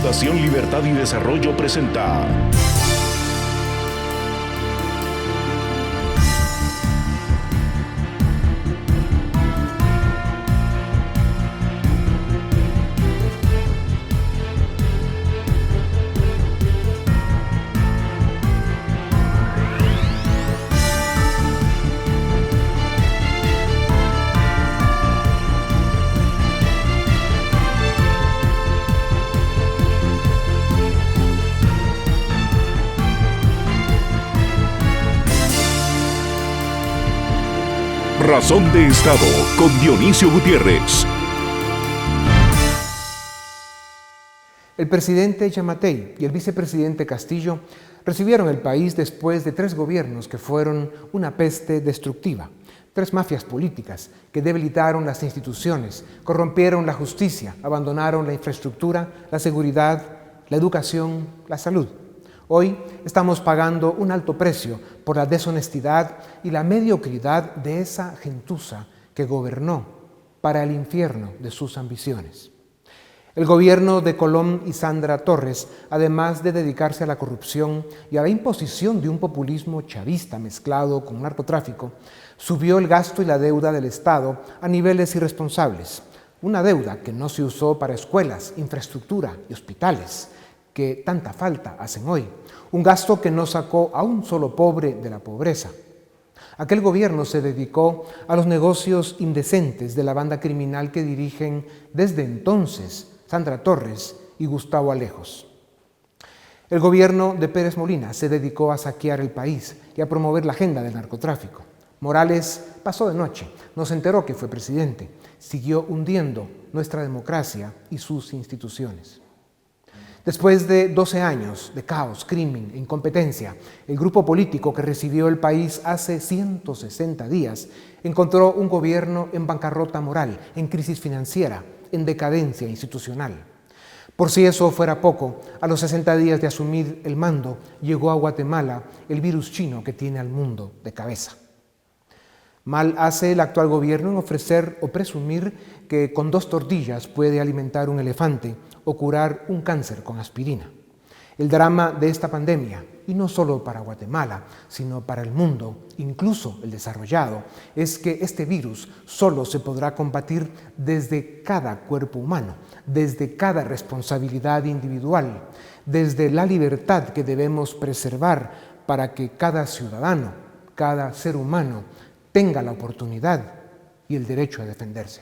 Fundación Libertad y Desarrollo presenta Razón de Estado con Dionisio Gutiérrez. El presidente Giammattei y el vicepresidente Castillo recibieron el país después de 3 gobiernos que fueron una peste destructiva, 3 mafias políticas que debilitaron las instituciones, corrompieron la justicia, abandonaron la infraestructura, la seguridad, la educación, la salud. Hoy estamos pagando un alto precio por la deshonestidad y la mediocridad de esa gentuza que gobernó para el infierno de sus ambiciones. El gobierno de Colom y Sandra Torres, además de dedicarse a la corrupción y a la imposición de un populismo chavista mezclado con narcotráfico, subió el gasto y la deuda del Estado a niveles irresponsables. Una deuda que no se usó para escuelas, infraestructura y hospitales, que tanta falta hacen hoy. Un gasto que no sacó a un solo pobre de la pobreza. Aquel gobierno se dedicó a los negocios indecentes de la banda criminal que dirigen desde entonces Sandra Torres y Gustavo Alejos. El gobierno de Pérez Molina se dedicó a saquear el país y a promover la agenda del narcotráfico. Morales pasó de noche, no se enteró que fue presidente, siguió hundiendo nuestra democracia y sus instituciones. Después de 12 años de caos, crimen e incompetencia, el grupo político que recibió el país hace 160 días encontró un gobierno en bancarrota moral, en crisis financiera, en decadencia institucional. Por si eso fuera poco, a los 60 días de asumir el mando, llegó a Guatemala el virus chino que tiene al mundo de cabeza. Mal hace el actual gobierno en ofrecer o presumir que con 2 tortillas puede alimentar un elefante o curar un cáncer con aspirina. El drama de esta pandemia, y no solo para Guatemala, sino para el mundo, incluso el desarrollado, es que este virus solo se podrá combatir desde cada cuerpo humano, desde cada responsabilidad individual, desde la libertad que debemos preservar para que cada ciudadano, cada ser humano, tenga la oportunidad y el derecho a defenderse.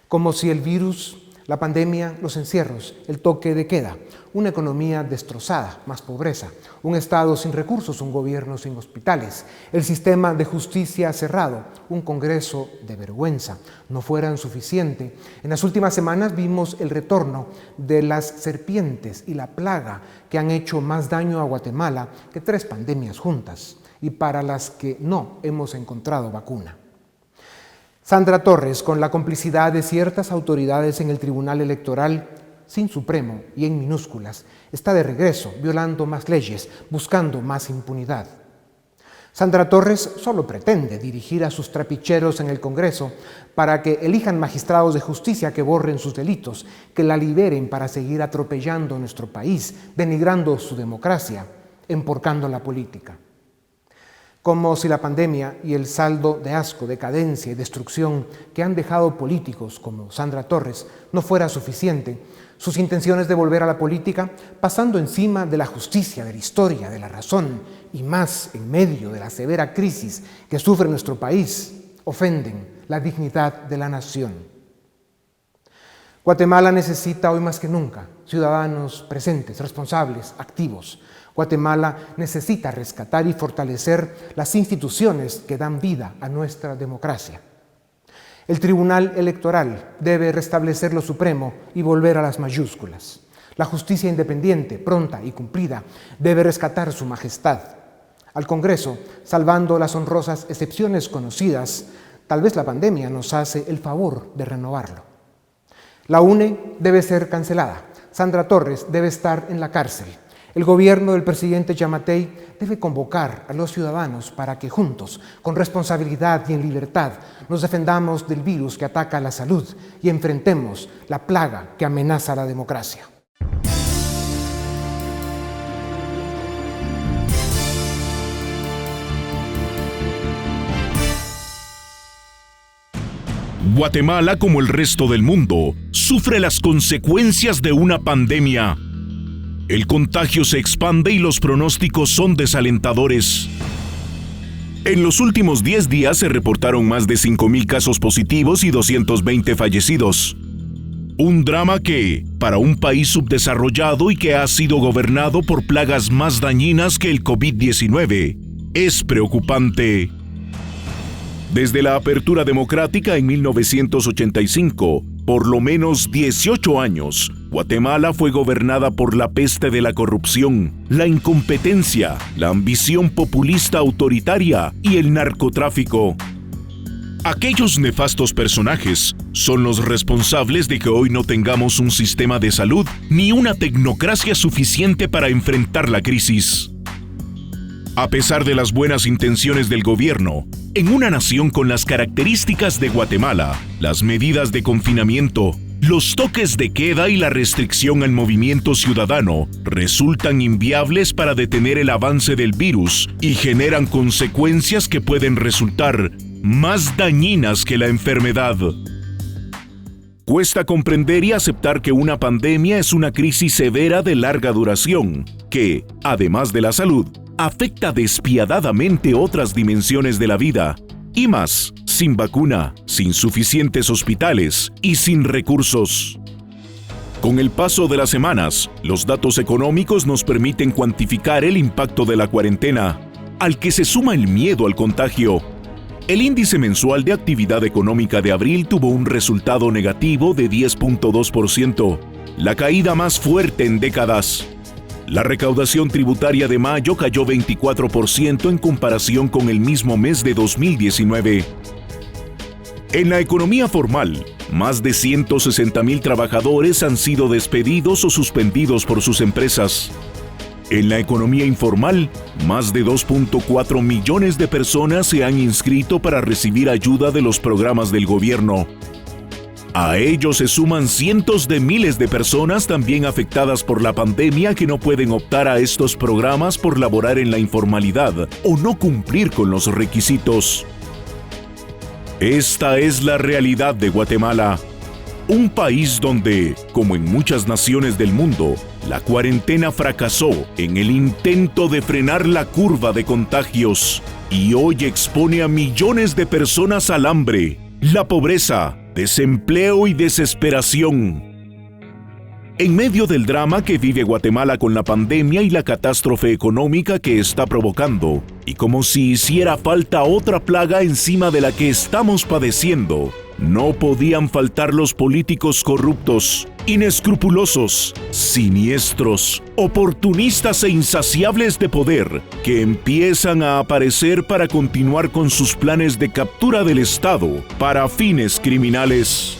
Como si el virus, la pandemia, los encierros, el toque de queda, una economía destrozada, más pobreza, un Estado sin recursos, un gobierno sin hospitales, el sistema de justicia cerrado, un Congreso de vergüenza, no fueran suficiente. En las últimas semanas vimos el retorno de las serpientes y la plaga que han hecho más daño a Guatemala que 3 pandemias juntas y para las que no hemos encontrado vacuna. Sandra Torres, con la complicidad de ciertas autoridades en el Tribunal Electoral, sin Supremo y en minúsculas, está de regreso, violando más leyes, buscando más impunidad. Sandra Torres solo pretende dirigir a sus trapicheros en el Congreso para que elijan magistrados de justicia que borren sus delitos, que la liberen para seguir atropellando nuestro país, denigrando su democracia, emporcando la política. Como si la pandemia y el saldo de asco, decadencia y destrucción que han dejado políticos como Sandra Torres no fuera suficiente, sus intenciones de volver a la política, pasando encima de la justicia, de la historia, de la razón y más en medio de la severa crisis que sufre nuestro país, ofenden la dignidad de la nación. Guatemala necesita hoy más que nunca ciudadanos presentes, responsables, activos. Guatemala necesita rescatar y fortalecer las instituciones que dan vida a nuestra democracia. El Tribunal Electoral debe restablecer lo supremo y volver a las mayúsculas. La justicia independiente, pronta y cumplida, debe rescatar su majestad. Al Congreso, salvando las honrosas excepciones conocidas, tal vez la pandemia nos hace el favor de renovarlo. La UNE debe ser cancelada. Sandra Torres debe estar en la cárcel. El gobierno del presidente Giammattei debe convocar a los ciudadanos para que juntos, con responsabilidad y en libertad, nos defendamos del virus que ataca la salud y enfrentemos la plaga que amenaza la democracia. Guatemala, como el resto del mundo, sufre las consecuencias de una pandemia. El contagio se expande y los pronósticos son desalentadores. En los últimos 10 días se reportaron más de 5,000 casos positivos y 220 fallecidos. Un drama que, para un país subdesarrollado y que ha sido gobernado por plagas más dañinas que el COVID-19, es preocupante. Desde la apertura democrática en 1985, por lo menos 18 años, Guatemala fue gobernada por la peste de la corrupción, la incompetencia, la ambición populista autoritaria y el narcotráfico. Aquellos nefastos personajes son los responsables de que hoy no tengamos un sistema de salud ni una tecnocracia suficiente para enfrentar la crisis. A pesar de las buenas intenciones del gobierno, en una nación con las características de Guatemala, las medidas de confinamiento, los toques de queda y la restricción al movimiento ciudadano resultan inviables para detener el avance del virus y generan consecuencias que pueden resultar más dañinas que la enfermedad. Cuesta comprender y aceptar que una pandemia es una crisis severa de larga duración, que, además de la salud, afecta despiadadamente otras dimensiones de la vida, y más, sin vacuna, sin suficientes hospitales y sin recursos. Con el paso de las semanas, los datos económicos nos permiten cuantificar el impacto de la cuarentena, al que se suma el miedo al contagio. El índice mensual de actividad económica de abril tuvo un resultado negativo de 10.2%, la caída más fuerte en décadas. La recaudación tributaria de mayo cayó 24% en comparación con el mismo mes de 2019. En la economía formal, más de 160,000 trabajadores han sido despedidos o suspendidos por sus empresas. En la economía informal, más de 2.4 millones de personas se han inscrito para recibir ayuda de los programas del gobierno. A ello se suman cientos de miles de personas también afectadas por la pandemia que no pueden optar a estos programas por laborar en la informalidad o no cumplir con los requisitos. Esta es la realidad de Guatemala. Un país donde, como en muchas naciones del mundo, la cuarentena fracasó en el intento de frenar la curva de contagios y hoy expone a millones de personas al hambre, la pobreza, desempleo y desesperación. En medio del drama que vive Guatemala con la pandemia y la catástrofe económica que está provocando, y como si hiciera falta otra plaga encima de la que estamos padeciendo, no podían faltar los políticos corruptos, inescrupulosos, siniestros, oportunistas e insaciables de poder, que empiezan a aparecer para continuar con sus planes de captura del Estado para fines criminales.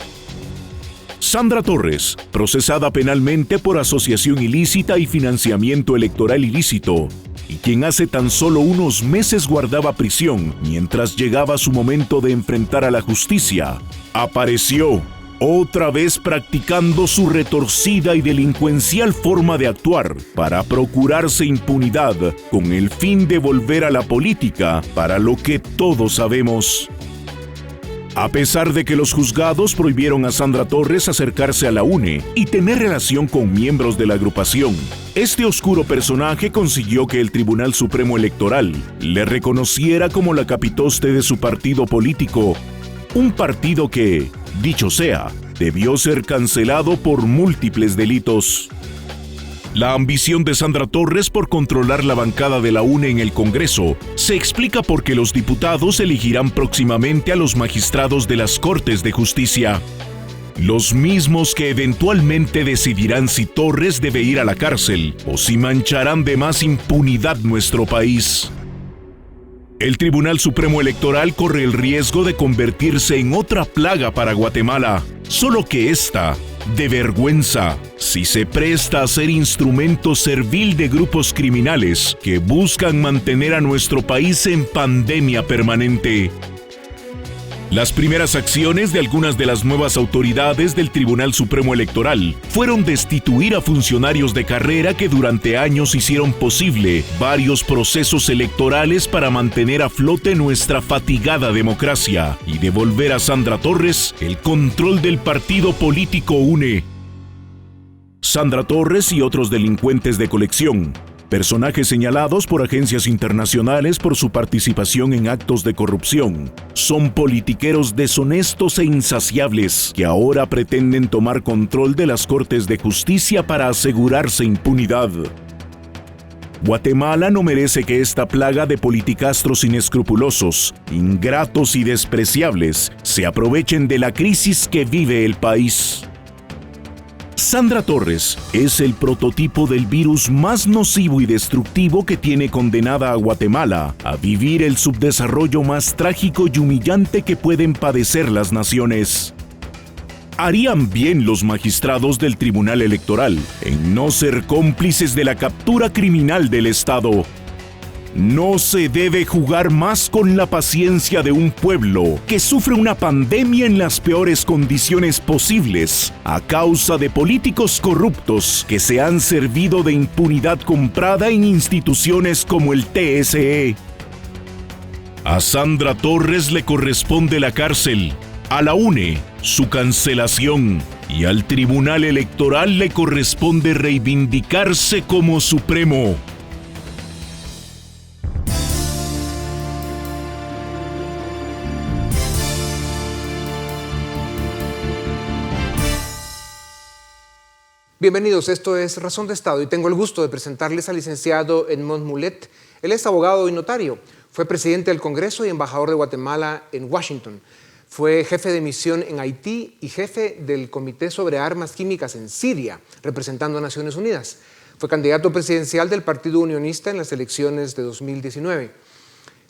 Sandra Torres, procesada penalmente por asociación ilícita y financiamiento electoral ilícito, y quien hace tan solo unos meses guardaba prisión mientras llegaba su momento de enfrentar a la justicia, apareció otra vez practicando su retorcida y delincuencial forma de actuar para procurarse impunidad con el fin de volver a la política para lo que todos sabemos. A pesar de que los juzgados prohibieron a Sandra Torres acercarse a la UNE y tener relación con miembros de la agrupación, este oscuro personaje consiguió que el Tribunal Supremo Electoral le reconociera como la capitoste de su partido político, un partido que, dicho sea, debió ser cancelado por múltiples delitos. La ambición de Sandra Torres por controlar la bancada de la UNE en el Congreso se explica porque los diputados elegirán próximamente a los magistrados de las Cortes de Justicia. Los mismos que eventualmente decidirán si Torres debe ir a la cárcel o si mancharán de más impunidad nuestro país. El Tribunal Supremo Electoral corre el riesgo de convertirse en otra plaga para Guatemala, solo que esta, de vergüenza, si se presta a ser instrumento servil de grupos criminales que buscan mantener a nuestro país en pandemia permanente. Las primeras acciones de algunas de las nuevas autoridades del Tribunal Supremo Electoral fueron destituir a funcionarios de carrera que durante años hicieron posible varios procesos electorales para mantener a flote nuestra fatigada democracia y devolver a Sandra Torres el control del partido político UNE. Sandra Torres y otros delincuentes de colección, personajes señalados por agencias internacionales por su participación en actos de corrupción, son politiqueros deshonestos e insaciables que ahora pretenden tomar control de las Cortes de Justicia para asegurarse impunidad. Guatemala no merece que esta plaga de politicastros inescrupulosos, ingratos y despreciables se aprovechen de la crisis que vive el país. Sandra Torres es el prototipo del virus más nocivo y destructivo que tiene condenada a Guatemala a vivir el subdesarrollo más trágico y humillante que pueden padecer las naciones. Harían bien los magistrados del Tribunal Electoral en no ser cómplices de la captura criminal del Estado. No se debe jugar más con la paciencia de un pueblo que sufre una pandemia en las peores condiciones posibles a causa de políticos corruptos que se han servido de impunidad comprada en instituciones como el TSE. A Sandra Torres le corresponde la cárcel, a la UNE su cancelación y al Tribunal Electoral le corresponde reivindicarse como supremo. Bienvenidos, esto es Razón de Estado y tengo el gusto de presentarles al licenciado Edmond Mulet. Él es abogado y notario, fue presidente del Congreso y embajador de Guatemala en Washington. Fue jefe de misión en Haití y jefe del Comité sobre Armas Químicas en Siria, representando a Naciones Unidas. Fue candidato presidencial del Partido Unionista en las elecciones de 2019.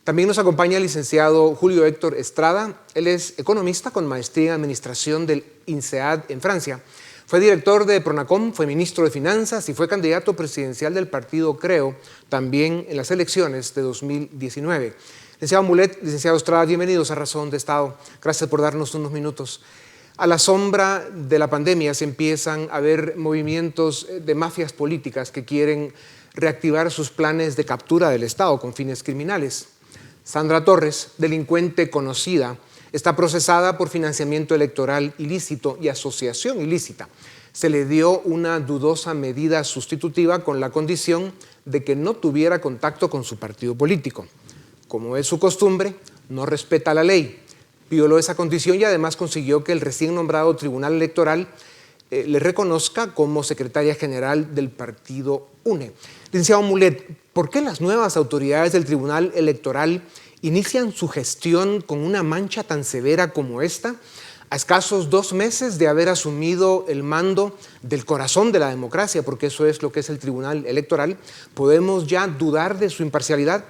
También nos acompaña el licenciado Julio Héctor Estrada. Él es economista con maestría en administración del INSEAD en Francia. Fue director de Pronacom, fue ministro de Finanzas y fue candidato presidencial del partido Creo, también en las elecciones de 2019. Licenciado Mulet, licenciado Estrada, bienvenidos a Razón de Estado. Gracias por darnos unos minutos. A la sombra de la pandemia se empiezan a ver movimientos de mafias políticas que quieren reactivar sus planes de captura del Estado con fines criminales. Sandra Torres, delincuente conocida, está procesada por financiamiento electoral ilícito y asociación ilícita. Se le dio una dudosa medida sustitutiva con la condición de que no tuviera contacto con su partido político. Como es su costumbre, no respeta la ley. Violó esa condición y además consiguió que el recién nombrado Tribunal Electoral le reconozca como secretaria general del partido UNE. Licenciado Mulet, ¿por qué las nuevas autoridades del Tribunal Electoral inician su gestión con una mancha tan severa como esta, a escasos 2 meses de haber asumido el mando del corazón de la democracia, porque eso es lo que es el Tribunal Electoral? ¿Podemos ya dudar de su imparcialidad?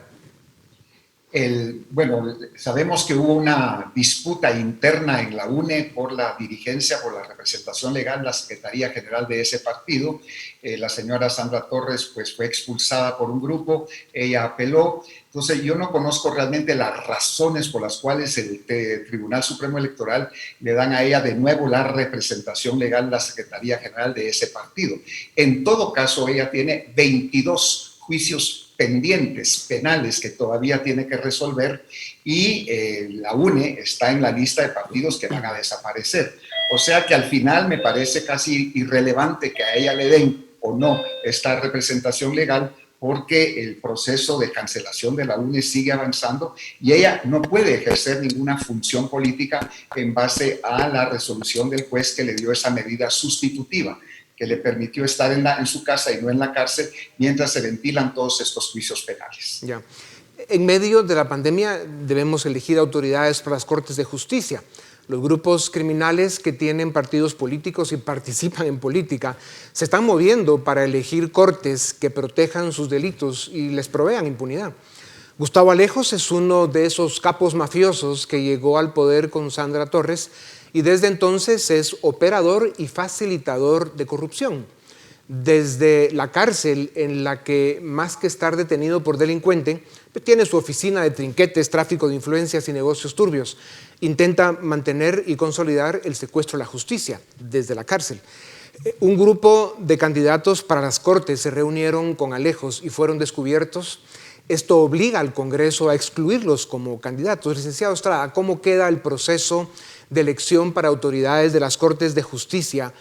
Bueno, sabemos que hubo una disputa interna en la UNE por la dirigencia, por la representación legal, la Secretaría General de ese partido. La señora Sandra Torres pues, fue expulsada por un grupo, ella apeló. Entonces yo no conozco realmente las razones por las cuales el Tribunal Supremo Electoral le dan a ella de nuevo la representación legal, la Secretaría General de ese partido. En todo caso, ella tiene 22 juicios pendientes penales que todavía tiene que resolver y la UNE está en la lista de partidos que van a desaparecer. O sea que al final me parece casi irrelevante que a ella le den o no esta representación legal, porque el proceso de cancelación de la UNE sigue avanzando y ella no puede ejercer ninguna función política en base a la resolución del juez que le dio esa medida sustitutiva, que le permitió estar en su casa y no en la cárcel mientras se ventilan todos estos juicios penales. Ya. En medio de la pandemia debemos elegir autoridades para las Cortes de Justicia. Los grupos criminales que tienen partidos políticos y participan en política se están moviendo para elegir cortes que protejan sus delitos y les provean impunidad. Gustavo Alejos es uno de esos capos mafiosos que llegó al poder con Sandra Torres y desde entonces es operador y facilitador de corrupción. Desde la cárcel, en la que más que estar detenido por delincuente, tiene su oficina de trinquetes, tráfico de influencias y negocios turbios. Intenta mantener y consolidar el secuestro de la justicia desde la cárcel. Un grupo de candidatos para las Cortes se reunieron con Alejos y fueron descubiertos. Esto obliga al Congreso a excluirlos como candidatos. Licenciado Estrada, ¿cómo queda el proceso de elección para autoridades de las Cortes de Justicia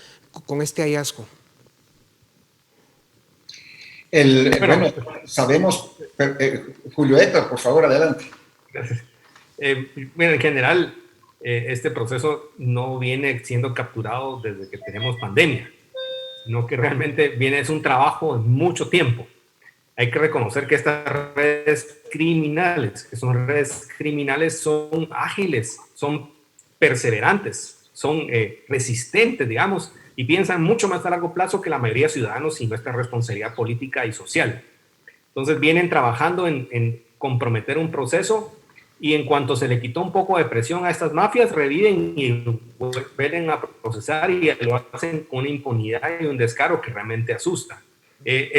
con este hallazgo? Bueno, sabemos, Julio Héctor, por favor, adelante. Gracias. Bueno, en general, este proceso no viene siendo capturado desde que tenemos pandemia, sino que realmente es un trabajo de mucho tiempo. Hay que reconocer que estas redes criminales, son ágiles, son perseverantes, son resistentes, digamos, y piensan mucho más a largo plazo que la mayoría de ciudadanos y nuestra responsabilidad política y social. Entonces vienen trabajando en comprometer un proceso, y en cuanto se le quitó un poco de presión a estas mafias, reviven y vuelven a procesar y lo hacen con una impunidad y un descaro que realmente asusta.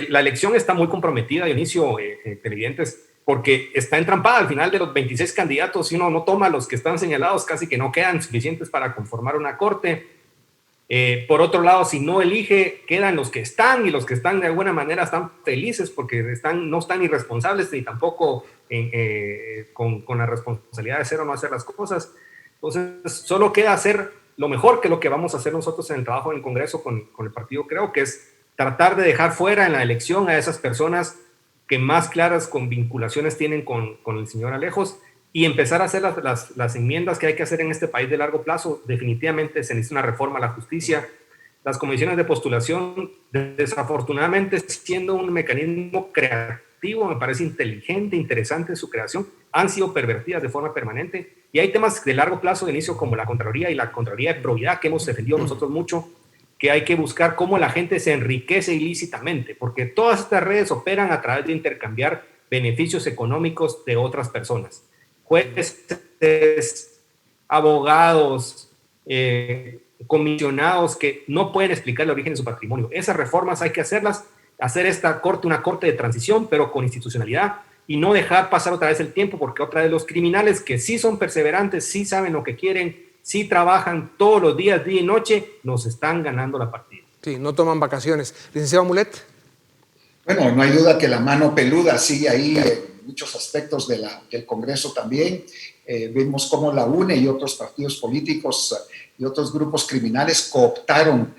La elección está muy comprometida, Dionisio, televidentes, porque está entrampada. Al final de los 26 candidatos, si uno no toma los que están señalados, casi que no quedan suficientes para conformar una corte. Por otro lado, si no elige, quedan los que están, y los que están de alguna manera están felices porque no están irresponsables ni tampoco con la responsabilidad de hacer o no hacer las cosas. Entonces, solo queda hacer lo mejor, que lo que vamos a hacer nosotros en el trabajo en el Congreso con el partido, creo que es tratar de dejar fuera en la elección a esas personas que más claras con vinculaciones tienen con el señor Alejos, y empezar a hacer las enmiendas que hay que hacer en este país de largo plazo. Definitivamente se necesita una reforma a la justicia. Las comisiones de postulación, desafortunadamente, siendo un mecanismo creativo, me parece inteligente, interesante su creación, han sido pervertidas de forma permanente. Y hay temas de largo plazo de inicio, como la Contraloría y la Contraloría de Probidad, que hemos defendido nosotros mucho, que hay que buscar cómo la gente se enriquece ilícitamente, porque todas estas redes operan a través de intercambiar beneficios económicos de otras personas. Jueces, abogados, comisionados que no pueden explicar el origen de su patrimonio. Esas reformas hay que hacer esta corte una corte de transición, pero con institucionalidad, y no dejar pasar otra vez el tiempo, porque otra vez los criminales, que sí son perseverantes, sí saben lo que quieren, sí trabajan todos los días, día y noche, nos están ganando la partida. Sí, no toman vacaciones. Licenciado Mulet. Bueno, no hay duda que la mano peluda sigue ahí en muchos aspectos del Congreso también. Vemos cómo la UNE y otros partidos políticos y otros grupos criminales cooptaron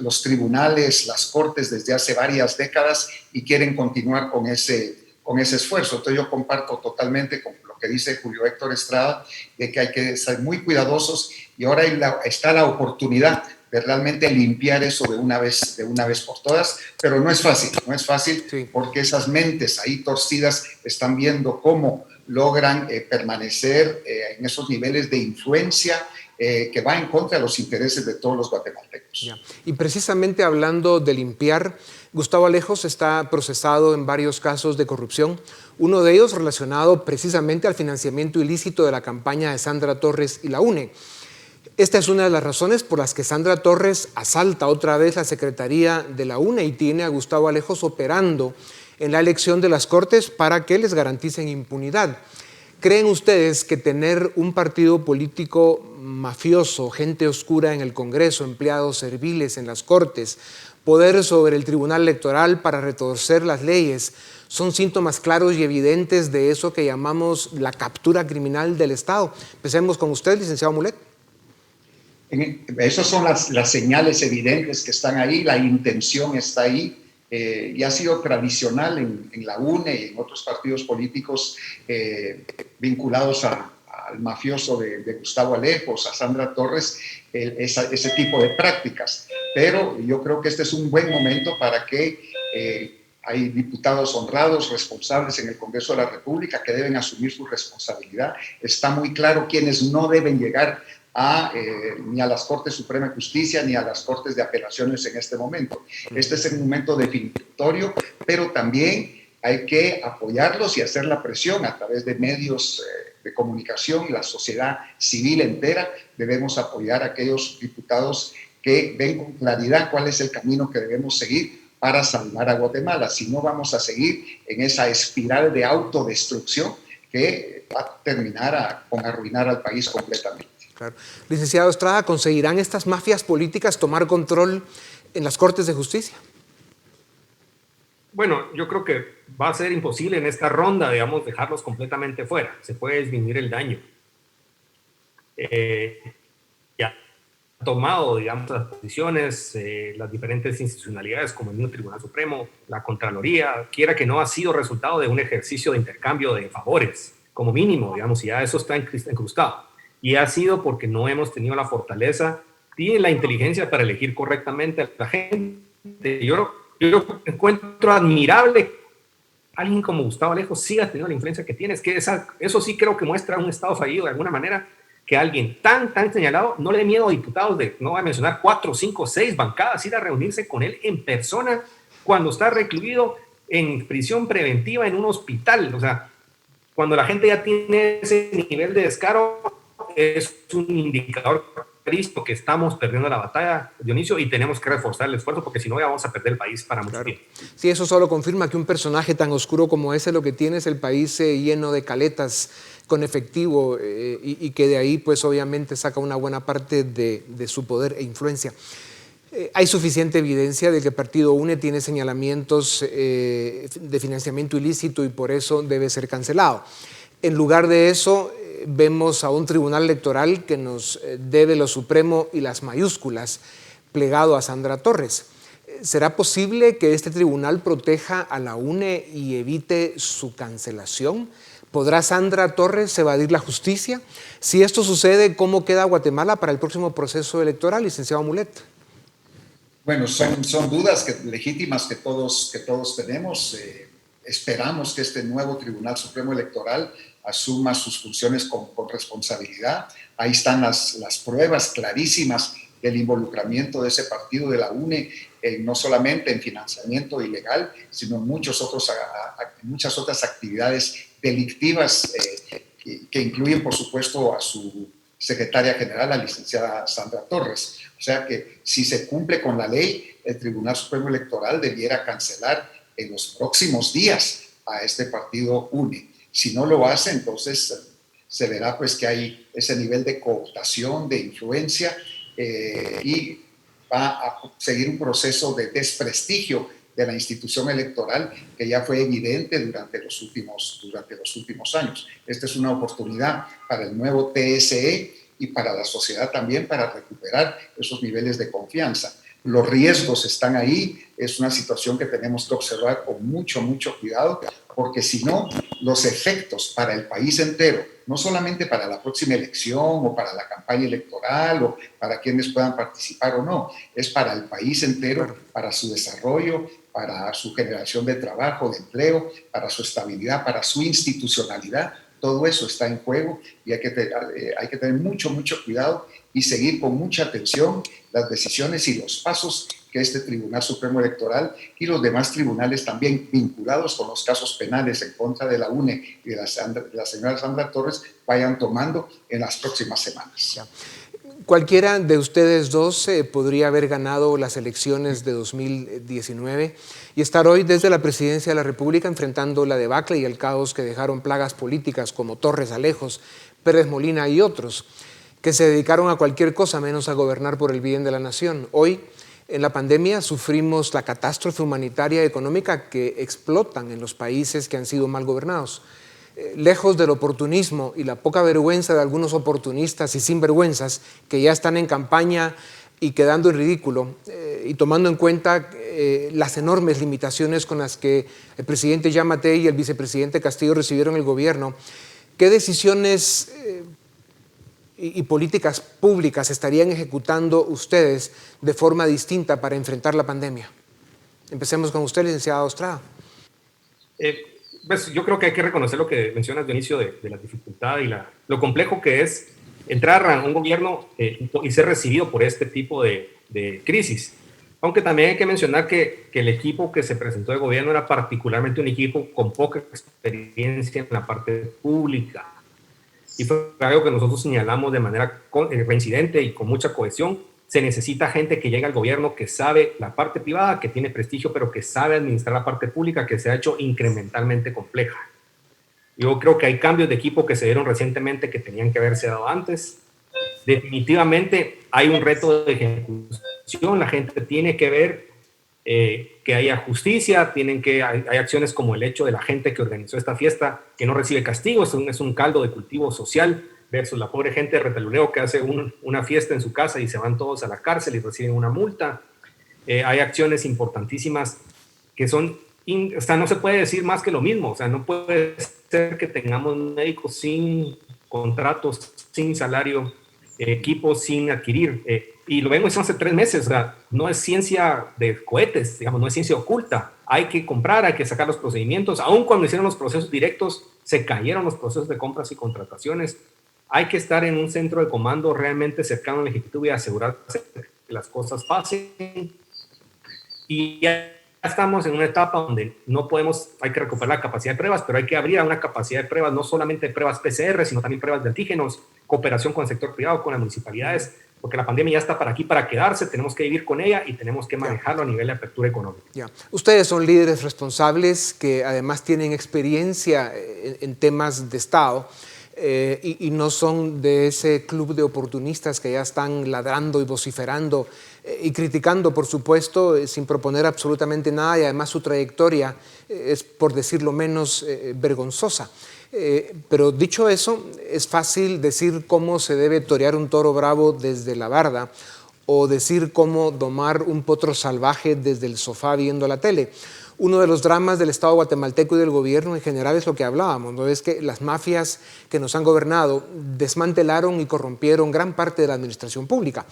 los tribunales, las cortes desde hace varias décadas, y quieren continuar con ese esfuerzo. Entonces yo comparto totalmente con lo que dice Julio Héctor Estrada, de que hay que estar muy cuidadosos, y ahora está la oportunidad de realmente limpiar eso de una vez por todas, pero no es fácil, sí, porque esas mentes ahí torcidas están viendo cómo logran permanecer en esos niveles de influencia que va en contra de los intereses de todos los guatemaltecos. Ya. Y precisamente hablando de limpiar, Gustavo Alejos está procesado en varios casos de corrupción, uno de ellos relacionado precisamente al financiamiento ilícito de la campaña de Sandra Torres y la UNE. Esta es una de las razones por las que Sandra Torres asalta otra vez la secretaría de la UNE y tiene a Gustavo Alejos operando en la elección de las Cortes para que les garanticen impunidad. ¿Creen ustedes que tener un partido político mafioso, gente oscura en el Congreso, empleados serviles en las Cortes, poder sobre el Tribunal Electoral para retorcer las leyes, son síntomas claros y evidentes de eso que llamamos la captura criminal del Estado? Empecemos con usted, licenciado Mulet. Esas son las señales evidentes que están ahí, la intención está ahí, y ha sido tradicional en la UNE y en otros partidos políticos vinculados al mafioso de Gustavo Alejos, a Sandra Torres, ese tipo de prácticas. Pero yo creo que este es un buen momento para que hay diputados honrados, responsables en el Congreso de la República, que deben asumir su responsabilidad. Está muy claro quiénes no deben llegar ni a las Cortes Suprema de Justicia ni a las Cortes de Apelaciones en este momento. Este es el momento definitorio, pero también hay que apoyarlos y hacer la presión a través de medios de comunicación, y la sociedad civil entera. Debemos apoyar a aquellos diputados que ven con claridad cuál es el camino que debemos seguir, para salvar a Guatemala. Si no, vamos a seguir en esa espiral de autodestrucción que va a terminar con arruinar al país completamente. Claro. Licenciado Estrada, ¿conseguirán estas mafias políticas tomar control en las Cortes de Justicia? Bueno, yo creo que va a ser imposible en esta ronda, digamos, dejarlos completamente fuera. Se puede disminuir el daño. Ya han tomado, digamos, las posiciones, las diferentes institucionalidades, como el mismo Tribunal Supremo, la Contraloría, quiera que no, ha sido resultado de un ejercicio de intercambio de favores, como mínimo, digamos, y ya eso está incrustado. Y ha sido porque no hemos tenido la fortaleza ni la inteligencia para elegir correctamente a la gente. Yo encuentro admirable alguien como Gustavo Alejo siga teniendo la influencia que tiene. Es que eso sí creo que muestra un Estado fallido de alguna manera, que alguien tan señalado no le dé miedo a diputados de, no voy a mencionar, 4, 5, 6 bancadas, ir a reunirse con él en persona cuando está recluido en prisión preventiva en un hospital. O sea, cuando la gente ya tiene ese nivel de descaro, es un indicador Cristo que estamos perdiendo la batalla, Dionisio, y tenemos que reforzar el esfuerzo porque si no ya vamos a perder el país para mucho tiempo. Sí, eso solo confirma que un personaje tan oscuro como ese lo que tiene es el país lleno de caletas con efectivo y que de ahí pues obviamente saca una buena parte de su poder e influencia. Hay suficiente evidencia de que el partido UNE tiene señalamientos de financiamiento ilícito y por eso debe ser cancelado. En lugar de eso, vemos a un tribunal electoral que nos debe lo supremo y las mayúsculas, plegado a Sandra Torres. ¿Será posible que este tribunal proteja a la UNE y evite su cancelación? ¿Podrá Sandra Torres evadir la justicia? Si esto sucede, ¿cómo queda Guatemala para el próximo proceso electoral, licenciado Mulet? Bueno, son dudas legítimas que todos tenemos. Esperamos que este nuevo Tribunal Supremo Electoral asuma sus funciones con responsabilidad. Ahí están las pruebas clarísimas del involucramiento de ese partido de la UNE, no solamente en financiamiento ilegal, sino en muchas otras actividades delictivas que incluyen, por supuesto, a su secretaria general, la licenciada Sandra Torres. O sea que si se cumple con la ley, el Tribunal Supremo Electoral debiera cancelar en los próximos días a este partido UNE. Si no lo hace, entonces se verá pues que hay ese nivel de cooptación, de influencia y va a seguir un proceso de desprestigio de la institución electoral que ya fue evidente durante los últimos años. Esta es una oportunidad para el nuevo TSE y para la sociedad también para recuperar esos niveles de confianza. Los riesgos están ahí, es una situación que tenemos que observar con mucho cuidado, porque si no, los efectos para el país entero, no solamente para la próxima elección o para la campaña electoral o para quienes puedan participar o no, es para el país entero, para su desarrollo, para su generación de trabajo, de empleo, para su estabilidad, para su institucionalidad. Todo eso está en juego y hay que tener mucho cuidado y seguir con mucha atención las decisiones y los pasos que este Tribunal Supremo Electoral y los demás tribunales también vinculados con los casos penales en contra de la UNE y de la señora Sandra Torres vayan tomando en las próximas semanas. Cualquiera de ustedes dos podría haber ganado las elecciones de 2019 y estar hoy desde la presidencia de la República enfrentando la debacle y el caos que dejaron plagas políticas como Torres, Alejos, Pérez Molina y otros, que se dedicaron a cualquier cosa menos a gobernar por el bien de la nación. Hoy, en la pandemia, sufrimos la catástrofe humanitaria y económica que explotan en los países que han sido mal gobernados. Lejos del oportunismo y la poca vergüenza de algunos oportunistas y sinvergüenzas que ya están en campaña y quedando en ridículo, y tomando en cuenta las enormes limitaciones con las que el presidente Giammattei y el vicepresidente Castillo recibieron el gobierno, ¿qué decisiones y políticas públicas estarían ejecutando ustedes de forma distinta para enfrentar la pandemia? Empecemos con usted, licenciado Estrada. Pues yo creo que hay que reconocer lo que mencionas de inicio de la dificultad y lo complejo que es entrar a un gobierno y ser recibido por este tipo de crisis. Aunque también hay que mencionar que el equipo que se presentó de gobierno era particularmente un equipo con poca experiencia en la parte pública. Y fue algo que nosotros señalamos de manera reincidente y con mucha cohesión. se necesita gente que llegue al gobierno que sabe la parte privada, que tiene prestigio, pero que sabe administrar la parte pública, que se ha hecho incrementalmente compleja. Yo creo que hay cambios de equipo que se dieron recientemente que tenían que haberse dado antes. Definitivamente hay un reto de ejecución, la gente tiene que ver que haya justicia, hay acciones como el hecho de la gente que organizó esta fiesta que no recibe castigo, es un caldo de cultivo social, versus la pobre gente de Retaluleu que hace una fiesta en su casa y se van todos a la cárcel y reciben una multa. Hay acciones importantísimas que son, o sea, no se puede decir más que lo mismo, o sea, no puede ser que tengamos médicos sin contratos, sin salario, equipos sin adquirir, y lo vengo diciendo hace 3 meses, o sea, no es ciencia de cohetes, digamos, no es ciencia oculta, hay que comprar, hay que sacar los procedimientos, aun cuando hicieron los procesos directos, se cayeron los procesos de compras y contrataciones, hay que estar en un centro de comando realmente cercano al Ejecutivo y asegurarse que las cosas pasen, y ya estamos en una etapa donde no podemos, hay que recuperar la capacidad de pruebas, pero hay que abrir a una capacidad de pruebas, no solamente de pruebas PCR, sino también pruebas de antígenos, cooperación con el sector privado, con las municipalidades, porque la pandemia ya está para aquí para quedarse, tenemos que vivir con ella y tenemos que manejarlo a nivel de apertura económica. Ya. Ustedes son líderes responsables que además tienen experiencia en temas de Estado. Y no son de ese club de oportunistas que ya están ladrando y vociferando y criticando, por supuesto, sin proponer absolutamente nada, y además su trayectoria es, por decirlo menos, vergonzosa. Pero dicho eso, es fácil decir cómo se debe torear un toro bravo desde la barda o decir cómo domar un potro salvaje desde el sofá viendo la tele. Uno de los dramas del Estado guatemalteco y del gobierno en general es lo que hablábamos, ¿no? Es que las mafias que nos han gobernado desmantelaron y corrompieron gran parte de la administración pública.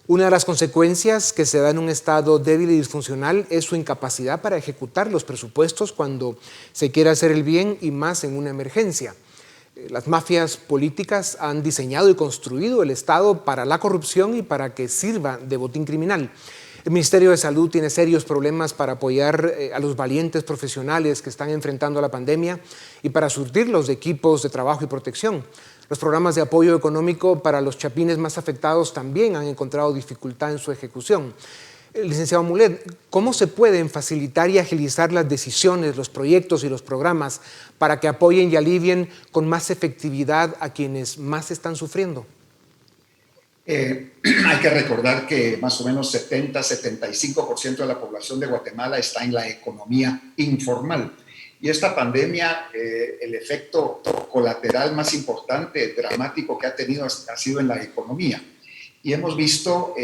Una de las consecuencias que se da en un Estado débil y disfuncional es su incapacidad para ejecutar los presupuestos cuando se quiere hacer el bien y más en una emergencia. Las mafias políticas han diseñado y construido el Estado para la corrupción y para que sirva de botín criminal. El Ministerio de Salud tiene serios problemas para apoyar a los valientes profesionales que están enfrentando la pandemia y para surtirlos de equipos de trabajo y protección. Los programas de apoyo económico para los chapines más afectados también han encontrado dificultad en su ejecución. Licenciado Mulet, ¿cómo se pueden facilitar y agilizar las decisiones, los proyectos y los programas para que apoyen y alivien con más efectividad a quienes más están sufriendo? Hay que recordar que más o menos 70-75% de la población de Guatemala está en la economía informal. Y esta pandemia, el efecto colateral más importante, dramático que ha tenido ha sido en la economía. Y hemos visto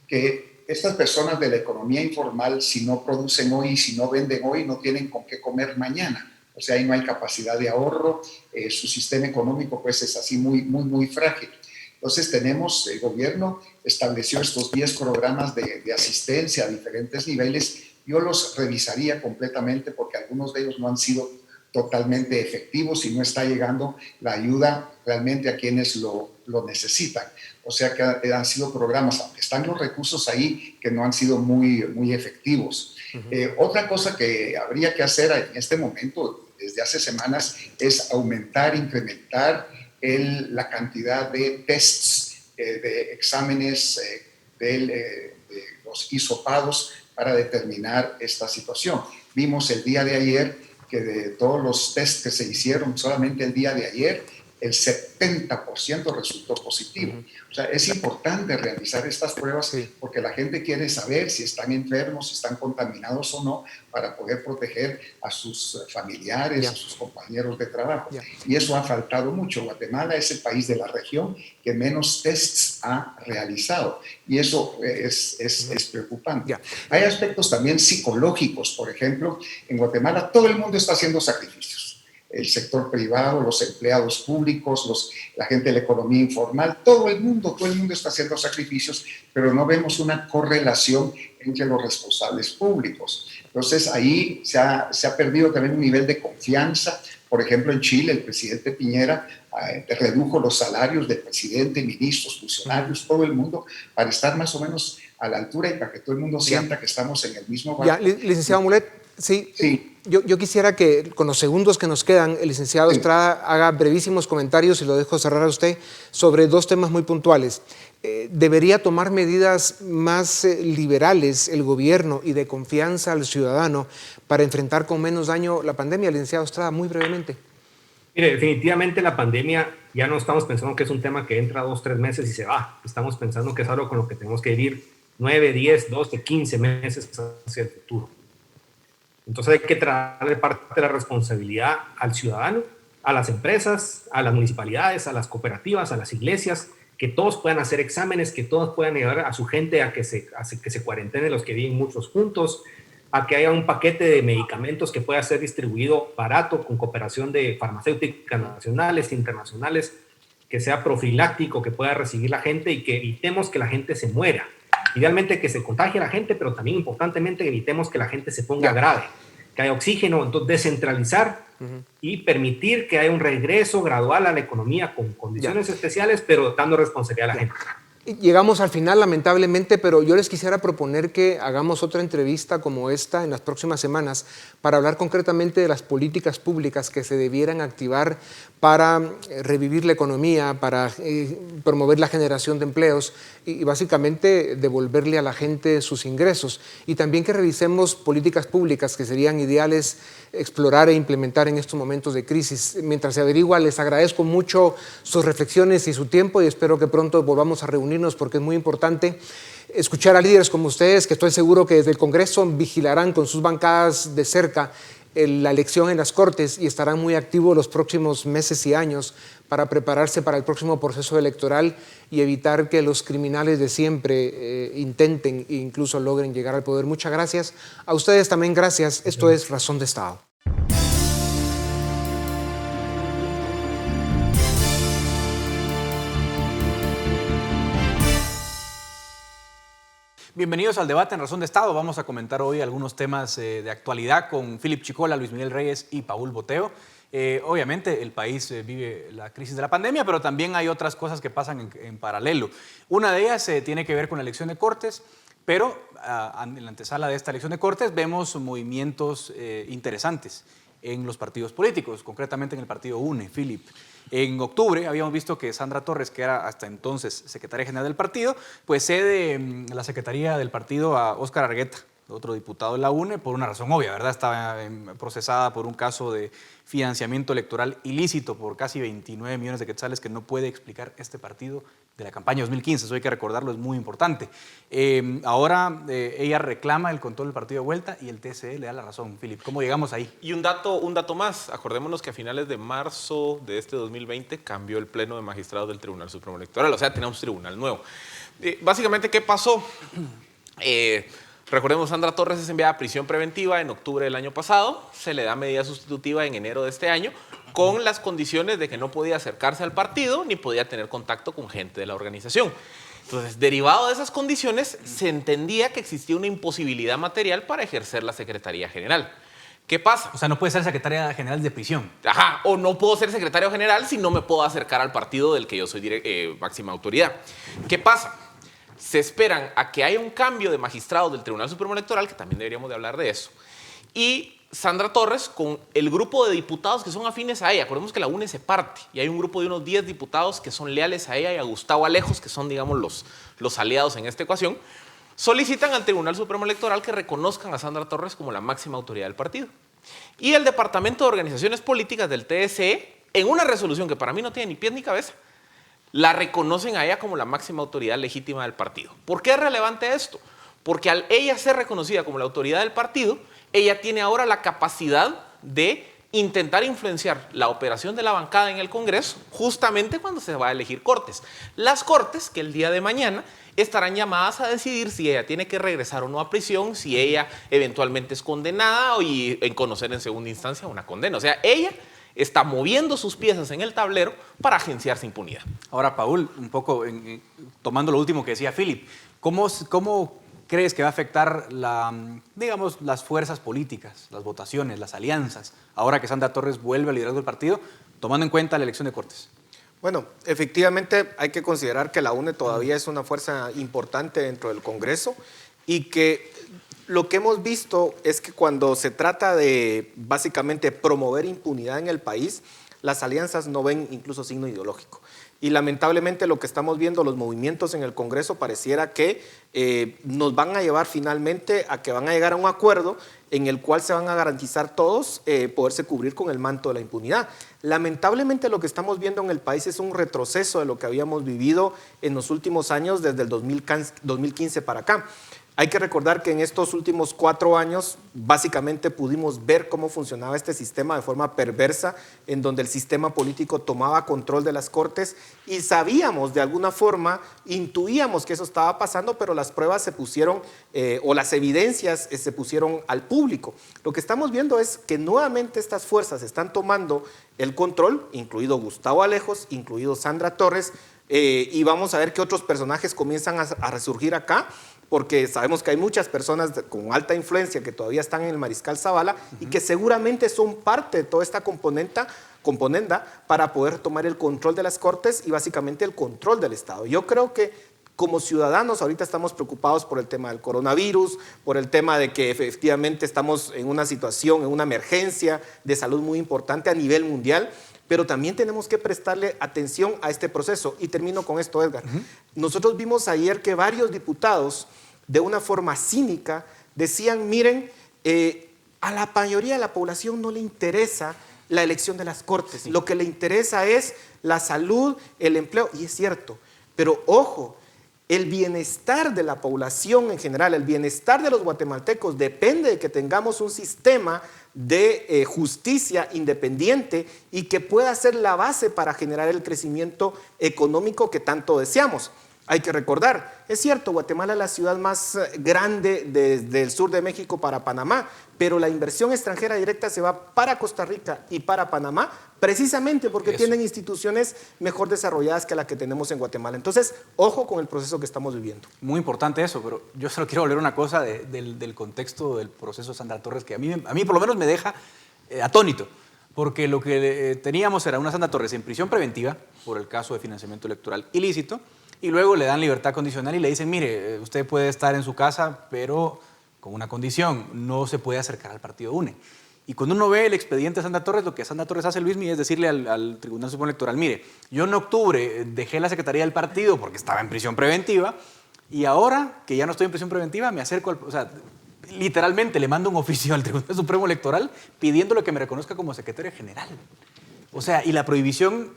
que estas personas de la economía informal, si no producen hoy, si no venden hoy, no tienen con qué comer mañana. O sea, ahí no hay capacidad de ahorro, su sistema económico pues es así muy frágil. Entonces el gobierno estableció estos 10 programas de asistencia a diferentes niveles. Yo los revisaría completamente porque algunos de ellos no han sido totalmente efectivos y no está llegando la ayuda realmente a quienes lo necesitan. O sea que han sido programas, aunque están los recursos ahí, que no han sido muy efectivos. Otra cosa que habría que hacer en este momento, desde hace semanas, es incrementar la cantidad de tests, de exámenes, de los hisopados para determinar esta situación. Vimos el día de ayer que de todos los tests que se hicieron solamente el día de ayer, el 70% resultó positivo. O sea, es importante realizar estas pruebas porque la gente quiere saber si están enfermos, si están contaminados o no, para poder proteger a sus familiares, a sus compañeros de trabajo. Y eso ha faltado mucho. Guatemala es el país de la región que menos tests ha realizado. Y eso es preocupante. Hay aspectos también psicológicos. Por ejemplo, en Guatemala todo el mundo está haciendo sacrificios. El sector privado, los empleados públicos, la gente de la economía informal, todo el mundo está haciendo sacrificios, pero no vemos una correlación entre los responsables públicos. Entonces ahí se ha perdido también un nivel de confianza. Por ejemplo, en Chile el presidente Piñera redujo los salarios del presidente, ministros, funcionarios, todo el mundo, para estar más o menos a la altura y para que todo el mundo sienta que estamos en el mismo barco. Licenciado Mulet, sí. Yo quisiera que con los segundos que nos quedan, el licenciado Estrada haga brevísimos comentarios, y lo dejo cerrar a usted, sobre 2 temas muy puntuales. ¿Debería tomar medidas más liberales el gobierno y de confianza al ciudadano para enfrentar con menos daño la pandemia? Licenciado Estrada, muy brevemente. Mire, definitivamente la pandemia ya no estamos pensando que es un tema que entra 2, 3 meses y se va. Estamos pensando que es algo con lo que tenemos que vivir 9, 10, 12, 15 meses hacia el futuro. Entonces hay que traerle parte de la responsabilidad al ciudadano, a las empresas, a las municipalidades, a las cooperativas, a las iglesias, que todos puedan hacer exámenes, que todos puedan ayudar a su gente a que se cuarentenen los que viven muchos juntos, a que haya un paquete de medicamentos que pueda ser distribuido barato con cooperación de farmacéuticas nacionales e internacionales, que sea profiláctico, que pueda recibir la gente y que evitemos que la gente se muera. Idealmente que se contagie la gente, pero también importantemente evitemos que la gente se ponga grave, que haya oxígeno, entonces descentralizar y permitir que haya un regreso gradual a la economía con condiciones especiales, pero dando responsabilidad a la gente. Llegamos al final, lamentablemente, pero yo les quisiera proponer que hagamos otra entrevista como esta en las próximas semanas para hablar concretamente de las políticas públicas que se debieran activar para revivir la economía, para promover la generación de empleos y básicamente devolverle a la gente sus ingresos. Y también que revisemos políticas públicas que serían ideales explorar e implementar en estos momentos de crisis. Mientras se averigua, les agradezco mucho sus reflexiones y su tiempo y espero que pronto volvamos a reunirnos porque es muy importante escuchar a líderes como ustedes, que estoy seguro que desde el Congreso vigilarán con sus bancadas de cerca la elección en las Cortes y estarán muy activos los próximos meses y años para prepararse para el próximo proceso electoral y evitar que los criminales de siempre intenten e incluso logren llegar al poder. Muchas gracias. A ustedes también gracias. Esto es Razón de Estado. Bienvenidos al debate en Razón de Estado. Vamos a comentar hoy algunos temas de actualidad con Philip Chicola, Luis Miguel Reyes y Paul Boteo. Obviamente el país vive la crisis de la pandemia, pero también hay otras cosas que pasan en paralelo. Una de ellas tiene que ver con la elección de Cortes, pero en la antesala de esta elección de Cortes vemos movimientos interesantes en los partidos políticos, concretamente en el partido UNE, Philip. En octubre habíamos visto que Sandra Torres, que era hasta entonces secretaria general del partido, pues cede la secretaría del partido a Óscar Argueta, otro diputado de la UNE, por una razón obvia, ¿verdad? Estaba procesada por un caso de financiamiento electoral ilícito por casi 29 millones de quetzales que no puede explicar este partido de la campaña 2015. Eso hay que recordarlo, es muy importante. Ahora ella reclama el control del partido de vuelta y el TSE le da la razón. Philip, ¿cómo llegamos ahí? Y un dato más. Acordémonos que a finales de marzo de este 2020 cambió el Pleno de Magistrados del Tribunal Supremo Electoral. O sea, tenemos tribunal nuevo. Básicamente, ¿qué pasó? Recordemos, Sandra Torres es enviada a prisión preventiva en octubre del año pasado. Se le da medida sustitutiva en enero de este año, con las condiciones de que no podía acercarse al partido ni podía tener contacto con gente de la organización. Entonces, derivado de esas condiciones, se entendía que existía una imposibilidad material para ejercer la Secretaría General. ¿Qué pasa? O sea, no puede ser secretaria general de prisión. Ajá, o no puedo ser secretario general si no me puedo acercar al partido del que yo soy máxima autoridad. ¿Qué pasa? Se esperan a que haya un cambio de magistrados del Tribunal Supremo Electoral, que también deberíamos de hablar de eso, y Sandra Torres con el grupo de diputados que son afines a ella. Acordemos que la UNE se parte y hay un grupo de unos 10 diputados que son leales a ella y a Gustavo Alejos, que son, digamos, los aliados en esta ecuación, solicitan al Tribunal Supremo Electoral que reconozcan a Sandra Torres como la máxima autoridad del partido. Y el Departamento de Organizaciones Políticas del TSE, en una resolución que para mí no tiene ni pies ni cabeza, la reconocen a ella como la máxima autoridad legítima del partido. ¿Por qué es relevante esto? Porque al ella ser reconocida como la autoridad del partido, ella tiene ahora la capacidad de intentar influenciar la operación de la bancada en el Congreso justamente cuando se va a elegir Cortes. Las Cortes que el día de mañana estarán llamadas a decidir si ella tiene que regresar o no a prisión, si ella eventualmente es condenada y en conocer en segunda instancia una condena. O sea, ella está moviendo sus piezas en el tablero para agenciarse impunidad. Ahora, Paul, un poco tomando lo último que decía Philip, ¿cómo crees que va a afectar las fuerzas políticas, las votaciones, las alianzas, ahora que Sandra Torres vuelve al liderazgo del partido, tomando en cuenta la elección de Cortes? Bueno, efectivamente hay que considerar que la UNE todavía es una fuerza importante dentro del Congreso y que lo que hemos visto es que cuando se trata de básicamente promover impunidad en el país, las alianzas no ven incluso signo ideológico. Y lamentablemente lo que estamos viendo, los movimientos en el Congreso, pareciera que nos van a llevar finalmente a que van a llegar a un acuerdo en el cual se van a garantizar todos poderse cubrir con el manto de la impunidad. Lamentablemente lo que estamos viendo en el país es un retroceso de lo que habíamos vivido en los últimos años, desde el 2015 para acá. Hay que recordar que en estos últimos 4 años básicamente pudimos ver cómo funcionaba este sistema de forma perversa, en donde el sistema político tomaba control de las cortes y sabíamos de alguna forma, intuíamos que eso estaba pasando, pero las pruebas se pusieron o las evidencias se pusieron al público. Lo que estamos viendo es que nuevamente estas fuerzas están tomando el control, incluido Gustavo Alejos, incluido Sandra Torres, y vamos a ver qué otros personajes comienzan a resurgir acá, porque sabemos que hay muchas personas con alta influencia que todavía están en el Mariscal Zavala y que seguramente son parte de toda esta componenda para poder tomar el control de las cortes y básicamente el control del Estado. Yo creo que como ciudadanos ahorita estamos preocupados por el tema del coronavirus, por el tema de que efectivamente estamos en una situación, en una emergencia de salud muy importante a nivel mundial, pero también tenemos que prestarle atención a este proceso. Y termino con esto, Edgar. Nosotros vimos ayer que varios diputados, de una forma cínica, decían, miren, a la mayoría de la población no le interesa la elección de las cortes. Sí. Lo que le interesa es la salud, el empleo, y es cierto. Pero ojo, el bienestar de la población en general, el bienestar de los guatemaltecos depende de que tengamos un sistema de justicia independiente y que pueda ser la base para generar el crecimiento económico que tanto deseamos. Hay que recordar, es cierto, Guatemala es la ciudad más grande desde el sur de México para Panamá, pero la inversión extranjera directa se va para Costa Rica y para Panamá precisamente porque tienen instituciones mejor desarrolladas que la que tenemos en Guatemala. Entonces, ojo con el proceso que estamos viviendo. Muy importante eso, pero yo solo quiero volver a una cosa del contexto del proceso de Sandra Torres que a mí por lo menos me deja atónito, porque lo que teníamos era una Sandra Torres en prisión preventiva por el caso de financiamiento electoral ilícito, y luego le dan libertad condicional y le dicen, mire, usted puede estar en su casa, pero con una condición, no se puede acercar al partido UNE. Y cuando uno ve el expediente de Sandra Torres, lo que Sandra Torres hace, Luismi, es decirle al Tribunal Supremo Electoral, mire, yo en octubre dejé la Secretaría del partido porque estaba en prisión preventiva, y ahora que ya no estoy en prisión preventiva, me acerco o sea, literalmente le mando un oficio al Tribunal Supremo Electoral pidiéndole que me reconozca como secretario general. O sea, y la prohibición,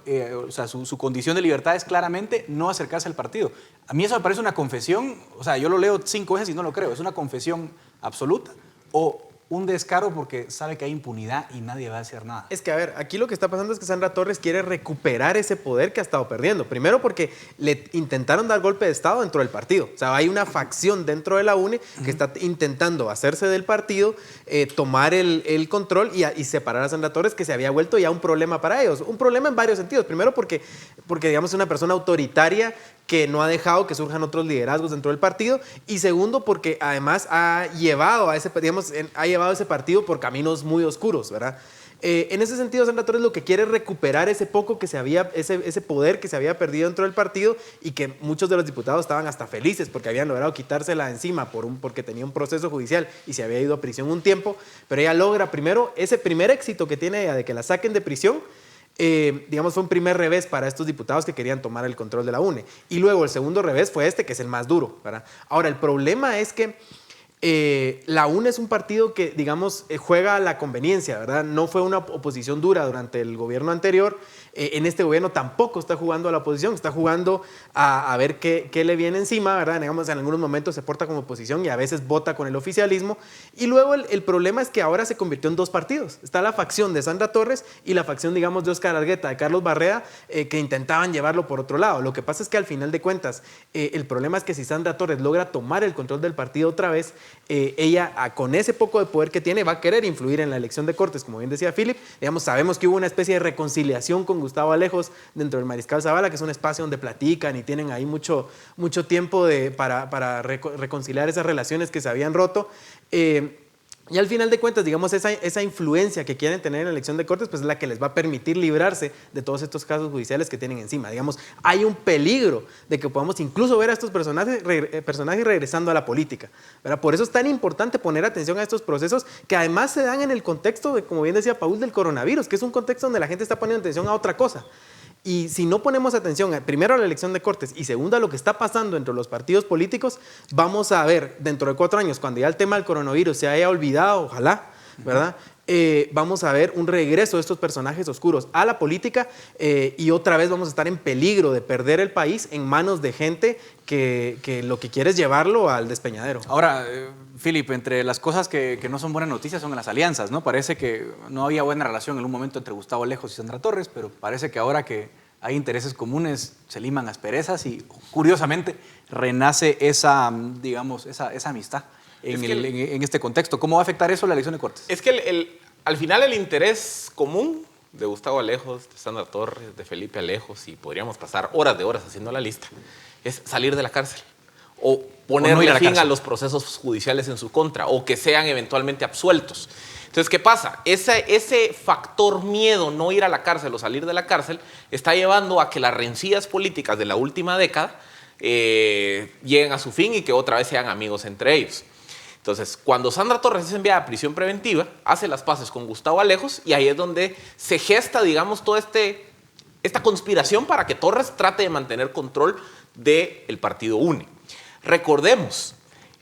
o sea, su condición de libertad es claramente no acercarse al partido. A mí eso me parece una confesión, o sea, yo lo leo 5 veces y no lo creo, es una confesión absoluta o un descaro porque sabe que hay impunidad y nadie va a hacer nada. Es que, a ver, aquí lo que está pasando es que Sandra Torres quiere recuperar ese poder que ha estado perdiendo. Primero porque le intentaron dar golpe de Estado dentro del partido. O sea, hay una facción dentro de la UNE que está intentando hacerse del partido, tomar el control y separar a Sandra Torres, que se había vuelto ya un problema para ellos. Un problema en varios sentidos. Primero porque digamos, es una persona autoritaria que no ha dejado que surjan otros liderazgos dentro del partido, y segundo porque además ha llevado ese partido por caminos muy oscuros, ¿verdad? En ese sentido, Sandra Torres lo que quiere es recuperar ese poder que se había perdido dentro del partido y que muchos de los diputados estaban hasta felices porque habían logrado quitársela encima porque tenía un proceso judicial y se había ido a prisión un tiempo, pero ella logra primero ese primer éxito que tiene ella de que la saquen de prisión. Digamos, fue un primer revés para estos diputados que querían tomar el control de la UNE. Y luego el segundo revés fue que es el más duro, ¿verdad? Ahora, el problema es que la UNE es un partido que, digamos, juega a la conveniencia, ¿verdad? No fue una oposición dura durante el gobierno anterior. En este gobierno tampoco está jugando a la oposición, está jugando a ver qué le viene encima, ¿verdad? Digamos, en algunos momentos se porta como oposición y a veces vota con el oficialismo. Y luego el problema es que ahora se convirtió en 2 partidos. Está la facción de Sandra Torres y la facción, digamos, de Óscar Argueta, de Carlos Barreda, que intentaban llevarlo por otro lado. Lo que pasa es que al final de cuentas, el problema es que si Sandra Torres logra tomar el control del partido otra vez, ella con ese poco de poder que tiene va a querer influir en la elección de Cortes, como bien decía Philip. Digamos, sabemos que hubo una especie de reconciliación con Gustavo Alejos dentro del Mariscal Zavala, que es un espacio donde platican y tienen ahí mucho tiempo para reconciliar esas relaciones que se habían roto. Y al final de cuentas, digamos, esa influencia que quieren tener en la elección de Cortes, pues es la que les va a permitir librarse de todos estos casos judiciales que tienen encima. Digamos, hay un peligro de que podamos incluso ver a estos personajes regresando a la política, ¿verdad? Por eso es tan importante poner atención a estos procesos que además se dan en el contexto de, como bien decía Paul, del coronavirus, que es un contexto donde la gente está poniendo atención a otra cosa. Y si no ponemos atención, primero a la elección de Cortes y segundo a lo que está pasando entre los partidos políticos, vamos a ver dentro de 4 años, cuando ya el tema del coronavirus se haya olvidado, ojalá, ¿verdad? Vamos a ver un regreso de estos personajes oscuros a la política y otra vez vamos a estar en peligro de perder el país en manos de gente que lo que quiere es llevarlo al despeñadero. Ahora, Philip, entre las cosas que no son buenas noticias son las alianzas, ¿no? Parece que no había buena relación en un momento entre Gustavo Alejos y Sandra Torres, pero parece que ahora que hay intereses comunes se liman asperezas y curiosamente renace esa, digamos, esa amistad. En este contexto, ¿cómo va a afectar eso la elección de Cortes? Es que al final el interés común de Gustavo Alejos, de Sandra Torres, de Felipe Alejos, y podríamos pasar horas de horas haciendo la lista, es salir de la cárcel o ponerle fin a los procesos judiciales en su contra o que sean eventualmente absueltos. Entonces, ¿qué pasa? Ese factor miedo, no ir a la cárcel o salir de la cárcel, está llevando a que las rencillas políticas de la última década lleguen a su fin y que otra vez sean amigos entre ellos. Entonces, cuando Sandra Torres es enviada a prisión preventiva, hace las paces con Gustavo Alejos y ahí es donde se gesta, digamos, toda esta conspiración para que Torres trate de mantener control del partido UNE. Recordemos,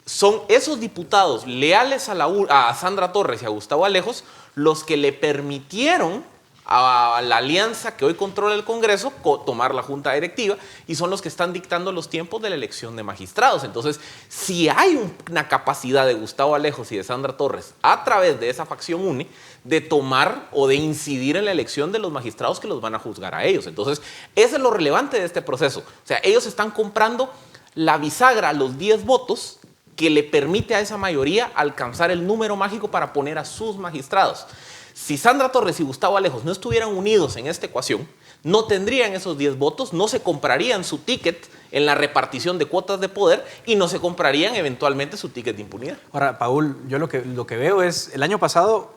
son esos diputados leales a Sandra Torres y a Gustavo Alejos los que le permitieron a la alianza que hoy controla el Congreso tomar la junta directiva y son los que están dictando los tiempos de la elección de magistrados. Entonces, si hay una capacidad de Gustavo Alejos y de Sandra Torres a través de esa facción UNE de tomar o de incidir en la elección de los magistrados que los van a juzgar a ellos. Entonces, eso es lo relevante de este proceso. O sea, ellos están comprando la bisagra, los 10 votos que le permite a esa mayoría alcanzar el número mágico para poner a sus magistrados. Si Sandra Torres y Gustavo Alejos no estuvieran unidos en esta ecuación, no tendrían esos 10 votos, no se comprarían su ticket en la repartición de cuotas de poder y no se comprarían eventualmente su ticket de impunidad. Ahora, Paul, yo lo que veo es, el año pasado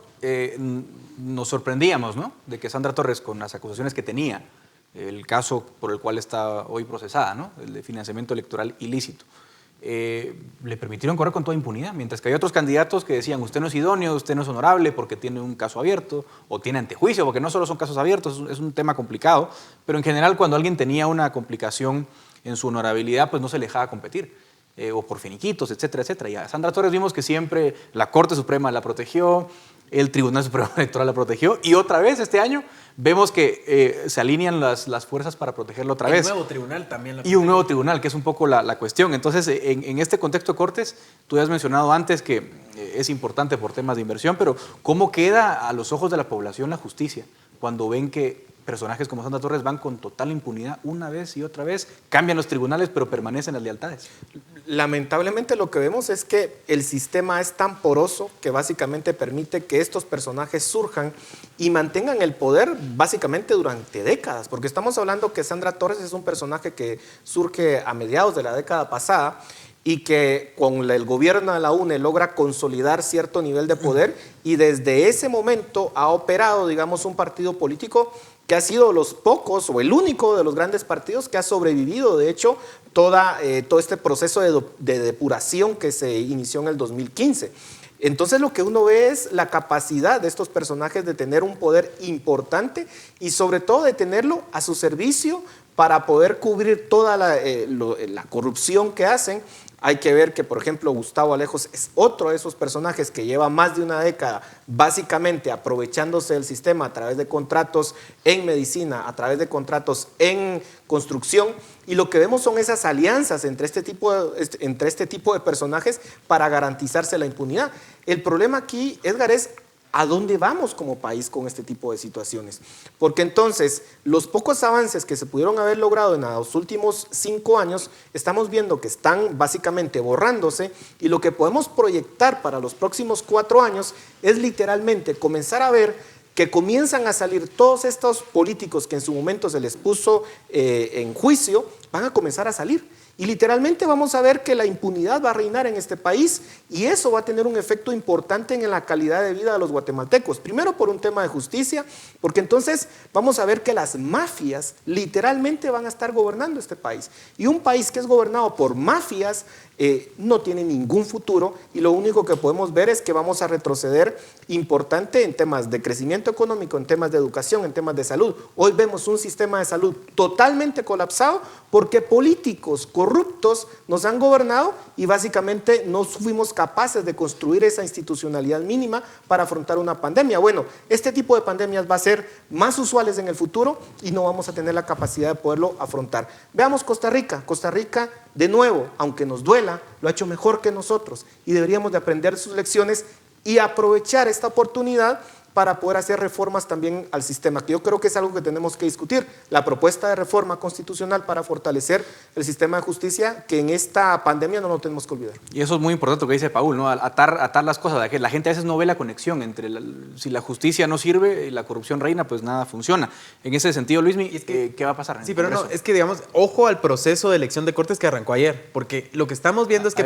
nos sorprendíamos, ¿no?, de que Sandra Torres, con las acusaciones que tenía, el caso por el cual está hoy procesada, ¿no?, el de financiamiento electoral ilícito, le permitieron correr con toda impunidad, mientras que hay otros candidatos que decían usted no es idóneo, usted no es honorable porque tiene un caso abierto o tiene antejuicio, porque no solo son casos abiertos, es un tema complicado, pero en general cuando alguien tenía una complicación en su honorabilidad, pues no se le dejaba competir, o por finiquitos, etcétera, etcétera. Y a Sandra Torres vimos que siempre la Corte Suprema la protegió, el Tribunal Supremo Electoral la protegió, y otra vez este año vemos que se alinean las fuerzas para protegerlo otra vez. El nuevo tribunal también la protege. Y un nuevo tribunal, que es un poco la cuestión. Entonces, en este contexto de Cortes, tú ya has mencionado antes que es importante por temas de inversión, pero ¿cómo queda a los ojos de la población la justicia cuando ven que personajes como Sandra Torres van con total impunidad una vez y otra vez, cambian los tribunales pero permanecen las lealtades? Lamentablemente lo que vemos es que el sistema es tan poroso que básicamente permite que estos personajes surjan y mantengan el poder básicamente durante décadas, porque estamos hablando que Sandra Torres es un personaje que surge a mediados de la década pasada y que con el gobierno de la UNE logra consolidar cierto nivel de poder y desde ese momento ha operado, digamos, un partido político que ha sido los pocos o el único de los grandes partidos que ha sobrevivido, de hecho, todo este proceso de depuración que se inició en el 2015. Entonces lo que uno ve es la capacidad de estos personajes de tener un poder importante y sobre todo de tenerlo a su servicio para poder cubrir toda la corrupción que hacen. Hay que ver que, por ejemplo, Gustavo Alejos es otro de esos personajes que lleva más de una década básicamente aprovechándose del sistema a través de contratos en medicina, a través de contratos en construcción, y lo que vemos son esas alianzas entre este tipo de personajes para garantizarse la impunidad. El problema aquí, Edgar, es ¿a dónde vamos como país con este tipo de situaciones? Porque entonces, los pocos avances que se pudieron haber logrado en los últimos 5 años, estamos viendo que están básicamente borrándose y lo que podemos proyectar para los próximos 4 años es literalmente comenzar a ver que comienzan a salir todos estos políticos que en su momento se les puso en juicio, van a comenzar a salir. Y literalmente vamos a ver que la impunidad va a reinar en este país y eso va a tener un efecto importante en la calidad de vida de los guatemaltecos. Primero por un tema de justicia, porque entonces vamos a ver que las mafias literalmente van a estar gobernando este país. Y un país que es gobernado por mafias no tiene ningún futuro y lo único que podemos ver es que vamos a retroceder importante en temas de crecimiento económico, en temas de educación, en temas de salud. Hoy vemos un sistema de salud totalmente colapsado porque políticos corruptos nos han gobernado y básicamente no fuimos capaces de construir esa institucionalidad mínima para afrontar una pandemia. Bueno, este tipo de pandemias va a ser más usuales en el futuro y no vamos a tener la capacidad de poderlo afrontar. Veamos Costa Rica. Costa Rica, de nuevo, aunque nos duela, lo ha hecho mejor que nosotros y deberíamos de aprender sus lecciones y aprovechar esta oportunidad para poder hacer reformas también al sistema, que yo creo que es algo que tenemos que discutir, la propuesta de reforma constitucional para fortalecer el sistema de justicia, que en esta pandemia no lo tenemos que olvidar. Y eso es muy importante lo que dice Paul, ¿no? Atar las cosas, que la gente a veces no ve la conexión entre si la justicia no sirve y la corrupción reina, pues nada funciona. En ese sentido, Luismi, ¿qué va a pasar? Sí, pero no, es que digamos, ojo al proceso de elección de cortes que arrancó ayer, porque lo que estamos viendo es que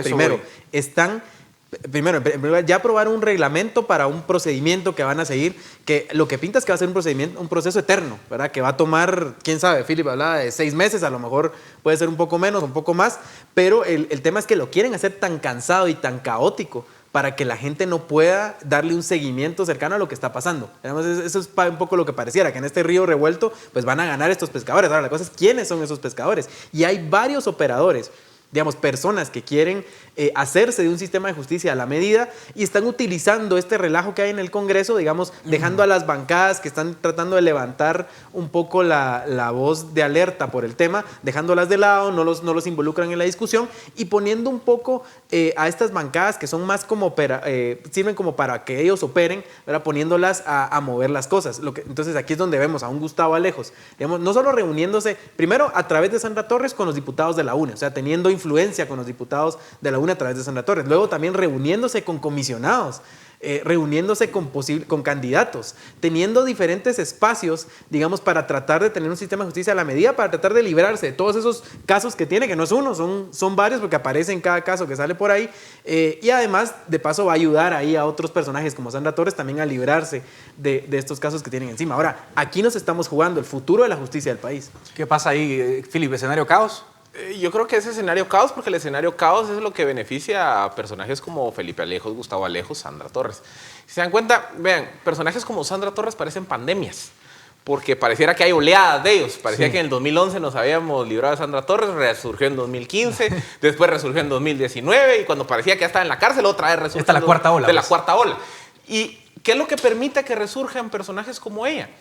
primero ya aprobaron un reglamento para un procedimiento que van a seguir, que lo que pinta es que va a ser un proceso eterno, ¿verdad? Que va a tomar, quién sabe, Philip hablaba de 6 meses, a lo mejor puede ser un poco menos, un poco más, pero el tema es que lo quieren hacer tan cansado y tan caótico para que la gente no pueda darle un seguimiento cercano a lo que está pasando. Además, eso es un poco lo que pareciera, que en este río revuelto pues van a ganar estos pescadores. Ahora, la cosa es quiénes son esos pescadores. Y hay varios operadores, digamos, personas que quieren hacerse de un sistema de justicia a la medida y están utilizando este relajo que hay en el Congreso, digamos, dejando a las bancadas que están tratando de levantar un poco la voz de alerta por el tema, dejándolas de lado, no los involucran en la discusión y poniendo un poco a estas bancadas que son más como sirven como para que ellos operen, ¿verdad? Poniéndolas a mover las cosas. Entonces aquí es donde vemos a un Gustavo Alejos, digamos, no solo reuniéndose, primero a través de Sandra Torres con los diputados de la UNE, o sea, teniendo influencia con los diputados de la UNE a través de Sandra Torres, luego también reuniéndose con comisionados, reuniéndose con candidatos, teniendo diferentes espacios, digamos, para tratar de tener un sistema de justicia a la medida, para tratar de librarse de todos esos casos que tiene, que no es uno, son varios, porque aparece en cada caso que sale por ahí, y además, de paso, va a ayudar ahí a otros personajes como Sandra Torres también a librarse de estos casos que tienen encima. Ahora, aquí nos estamos jugando el futuro de la justicia del país. ¿Qué pasa ahí, Philip? ¿Escenario caos? Yo creo que es escenario caos, porque el escenario caos es lo que beneficia a personajes como Felipe Alejos, Gustavo Alejos, Sandra Torres. Si se dan cuenta, vean, personajes como Sandra Torres parecen pandemias, porque pareciera que hay oleadas de ellos. Parecía que en el 2011 nos habíamos librado de Sandra Torres, resurgió en 2015, después resurgió en 2019, y cuando parecía que ya estaba en la cárcel, otra vez resurgió. Esta es la cuarta ola. La cuarta ola. ¿Y qué es lo que permite que resurjan personajes como ella?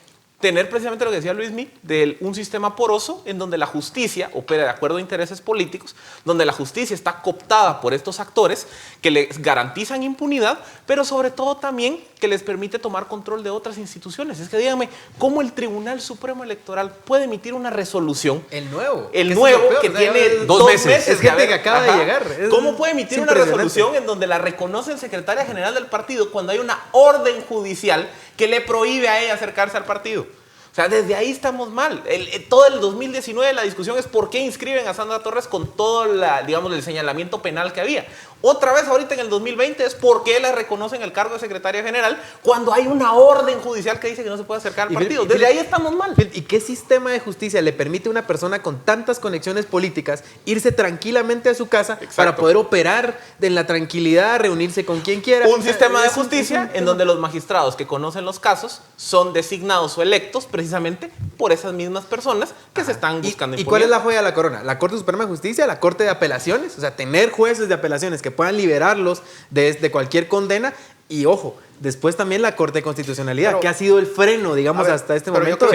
Tener precisamente lo que decía Luismi, de un sistema poroso en donde la justicia opera de acuerdo a intereses políticos, donde la justicia está cooptada por estos actores que les garantizan impunidad, pero sobre todo también que les permite tomar control de otras instituciones. Es que díganme, ¿cómo el Tribunal Supremo Electoral puede emitir una resolución? El nuevo que tiene 2 meses. Es gente que acaba de llegar. ¿Cómo puede emitir una resolución en donde la reconoce el secretaria general del partido cuando hay una orden judicial que le prohíbe a ella acercarse al partido? O sea, desde ahí estamos mal. Todo el 2019 la discusión es por qué inscriben a Sandra Torres con todo el señalamiento penal que había. Otra vez ahorita en el 2020 es por qué le reconocen el cargo de secretaria general cuando hay una orden judicial que dice que no se puede acercar al partido. Desde ahí estamos mal. ¿Y qué sistema de justicia le permite a una persona con tantas conexiones políticas irse tranquilamente a su casa para poder operar en la tranquilidad, reunirse con quien quiera? Un sistema de justicia en donde los magistrados que conocen los casos son designados o electos precisamente por esas mismas personas que se están buscando impunidad. ¿Y cuál es la joya de la corona? La Corte Suprema de Justicia, la Corte de Apelaciones, o sea, tener jueces de apelaciones que puedan liberarlos de cualquier condena. Y ojo, después también la Corte de Constitucionalidad, que ha sido el freno, digamos, hasta este momento.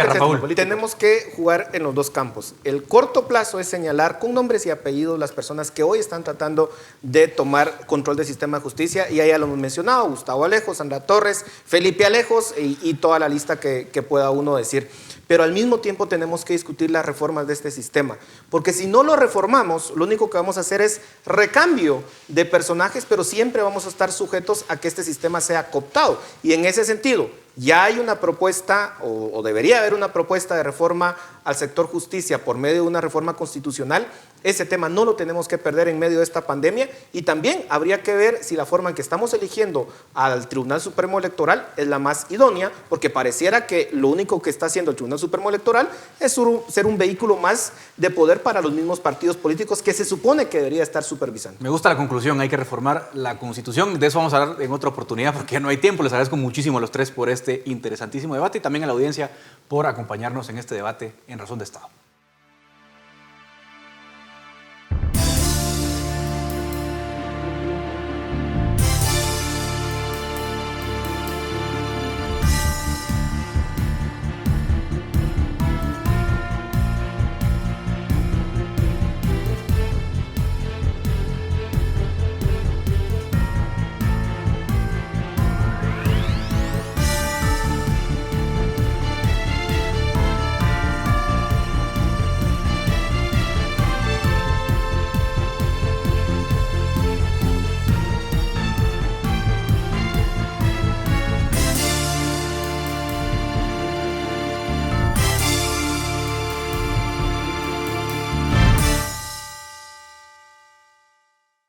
Tenemos que jugar en los dos campos. El corto plazo es señalar con nombres y apellidos las personas que hoy están tratando de tomar control del sistema de justicia, y ahí ya lo hemos mencionado: Gustavo Alejos, Sandra Torres, Felipe Alejos y toda la lista que pueda uno decir. Pero al mismo tiempo tenemos que discutir las reformas de este sistema, porque si no lo reformamos, lo único que vamos a hacer es recambio de personajes, pero siempre vamos a estar sujetos a que este sistema sea cooptado. Y en ese sentido, ya hay una propuesta, o debería haber una propuesta de reforma al sector justicia por medio de una reforma constitucional, Ese tema no lo tenemos que perder en medio de esta pandemia y también habría que ver si la forma en que estamos eligiendo al Tribunal Supremo Electoral es la más idónea, porque pareciera que lo único que está haciendo el Tribunal Supremo Electoral es ser un vehículo más de poder para los mismos partidos políticos que se supone que debería estar supervisando. Me gusta la conclusión, hay que reformar la Constitución. De eso vamos a hablar en otra oportunidad porque ya no hay tiempo. Les agradezco muchísimo a los tres por este interesantísimo debate y también a la audiencia por acompañarnos en este debate en Razón de Estado.